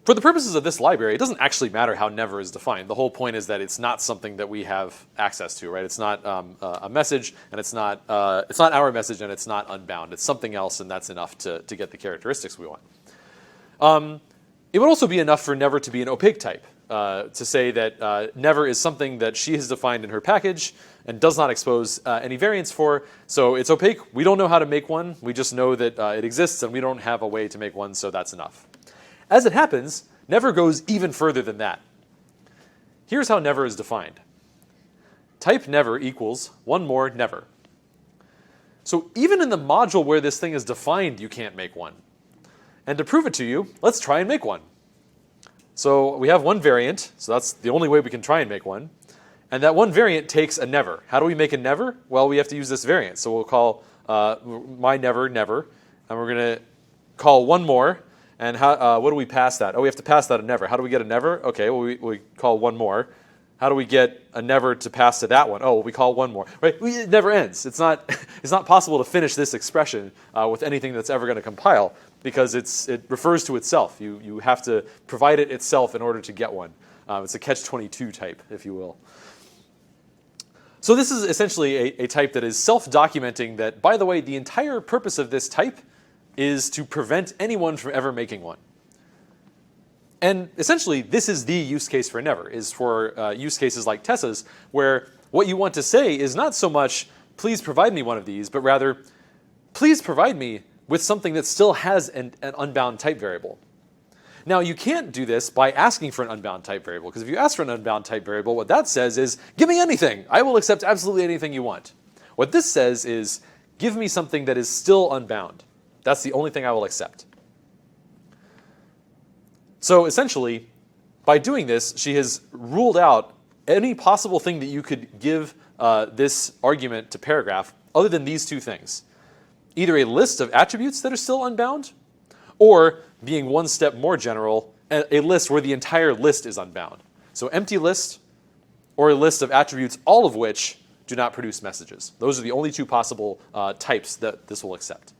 For the purposes of this library, it doesn't actually matter how never is defined. The whole point is that it's not something that we have access to, right? It's not a message, and it's not our message, and it's not unbound. It's something else, and that's enough to get the characteristics we want. It would also be enough for never to be an opaque type, to say that never is something that she has defined in her package and does not expose any variance for. So it's opaque. We don't know how to make one. We just know that it exists, and we don't have a way to make one, so that's enough. As it happens, never goes even further than that. Here's how never is defined. Type never equals one more never. So even in the module where this thing is defined, you can't make one. And to prove it to you, let's try and make one. So we have one variant, so that's the only way we can try and make one. And that one variant takes a never. How do we make a never? Well, we have to use this variant. So we'll call my never, never. And we're going to call one more. And how, what do we pass that? Oh, we have to pass that a never. How do we get a never? Okay, well, we call one more. How do we get a never to pass to that one? Oh, well, we call one more. Right? It never ends. It's not possible to finish this expression with anything that's ever going to compile, because it refers to itself. You have to provide it itself in order to get one. It's a catch-22 type, if you will. So this is essentially a type that is self-documenting that, by the way, the entire purpose of this type is to prevent anyone from ever making one. And essentially, this is the use case for never, is for use cases like Tessa's, where what you want to say is not so much, please provide me one of these, but rather, please provide me with something that still has an unbound type variable. Now, you can't do this by asking for an unbound type variable, because if you ask for an unbound type variable, what that says is, give me anything. I will accept absolutely anything you want. What this says is, give me something that is still unbound. That's the only thing I will accept. So essentially, by doing this, she has ruled out any possible thing that you could give this argument to paragraph other than these two things. Either a list of attributes that are still unbound, or being one step more general, a list where the entire list is unbound. So empty list, or a list of attributes, all of which do not produce messages. Those are the only two possible types that this will accept.